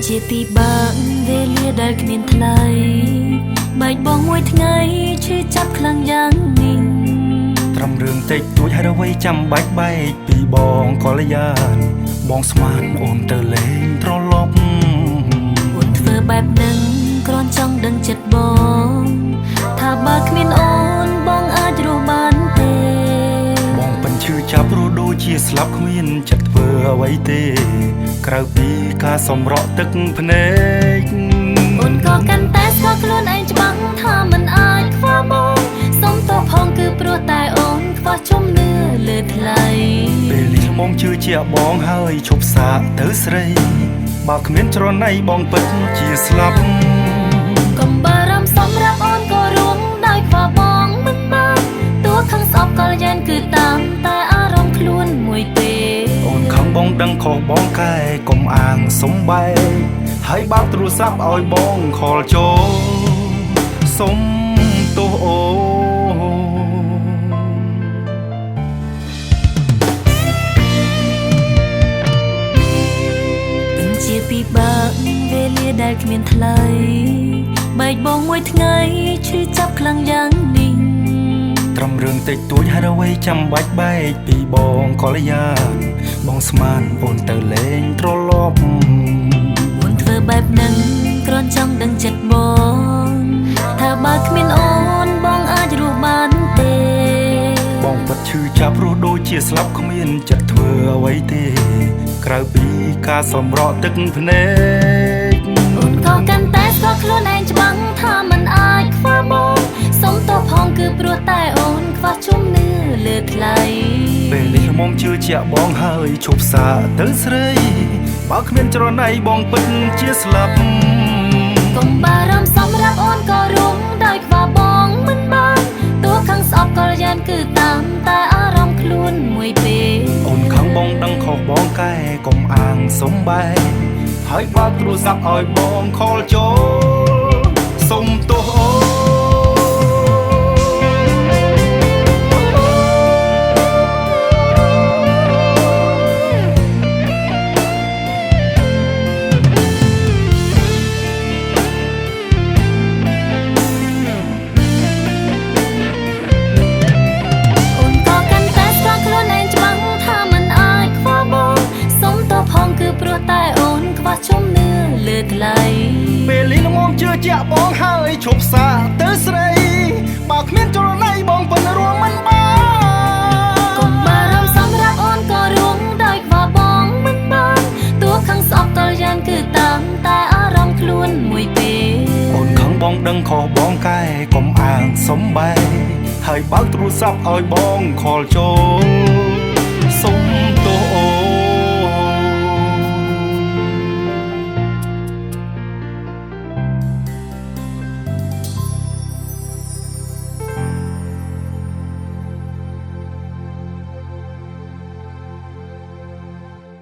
ជាពីបាក់វេលាដែលគ្មានថ្លៃបែកបងមួយថ្ងៃឈឺចាប់ខ្លាំងយ៉ាងនេះត្រឹមរឿងតិចតួចហើយអ្វីចាំបាច់បែកពីបងកល្យានបងស្មានអូនទៅលេងត្រឡប់អូនធ្វើបែបនឹងគ្រាន់ចង់ដឹងចិត្តបងថាបើគ្មានអូនបងអាចរស់បានទេបងពិនឈឺចាប់រស់ដូចជាស្លាប់គ្មានចិត្តធ្វើអ្វីទេក្រៅពីការសម្រក់ទឹកភ្នែកអូនក៏កាន់តែស្គាល់ខ្លួនឯងច្បាស់ថាមិនអាចខ្វះបងសុំទោសផងគឺព្រោះតែអូនខ្វះជំនឿលើថ្លៃពេលនេះមុំជឿជាបងហើយឈប់សាកទៅស្រីបើគ្មានច្រណៃបងពិតជាស្លាប់កុំបារម្ភសម្រាប់អូនក៏រួមដោយខ្វះបងមិនបានទោះខឹងស្អប់ក៏យ៉ាងគឺតាមតែអារម្មណ៍ខ្លួនមួយទេអូនខំបងដឹងខុសបងកែកុំអាងសំបែកហើយបើកទូរស័ព្ទឲ្យបងខលចូលសុំទោសអូជាពីបាក់វេលាដែលគ្មានថ្លៃបែកបងមួយថ្ងៃឈឺចាប់ខ្លាំងយ៉ាងនេះត្រឹមរឿងតិចតួចហើយអ្វីចាំបាច់បែកពីបងកល្យានបងស្មានអូនទៅលេងត្រឡប់អូនធ្វើបែបនឹងគ្រាន់ចង់ដឹងចិត្តបងថាបើគ្មានអូនបងអាចរស់បានទេបងពិតឈឺចាប់រស់ដូចជាស្លាប់គ្មានចិត្តធ្វើអ្វីទេក្រៅពីការសម្រក់ទឹកភ្នែកអូនក៏កាន់តែស្គាល់ខ្លួនឯងច្បាស់ថាមិនអាចខ្វះបងសុំទោសផងគឺព្រោះតែអូនខ្វះជំនឿលើថ្លៃពេលនេះមុំជឿជាបងហើយឈប់សាកទៅស្រីបើគ្មានច្រណៃបងពិតជាស្លាប់កុំបារម្ភសម្រាប់អូនក៏រួមដោយខ្វះបងមិនបានទោះខឹងស្អប់ក៏យ៉ាងគឺតាមតែអារម្មណ៍ខ្លួនមួយពេអូនខឹងបងដឹងខុសបងកែកុំអាងសំបែកហើយបើកទូរស័ព្ទឲ្យបងខលចូលសុំទោសអូជំនឿលើថ្លៃពេលនេះមុំជឿជាបងហើយឈប់សាកទៅស្រីបើគ្មានច្រណៃបងពិនរួមមិនបានកុំបារម្ភសម្រាប់អូនក៏រួមដោយខ្វះបងមិនបានទោះខឹងស្អប់ក៏យ៉ាងគឺតាមតែអារម្មណ៍ខ្លួនមួយពេអូនខឹងបងដឹងខុសបងកែកុំអាងសំបែកហើយបើកទូរស័ព្ទឲ្យបងខលចូលសុំ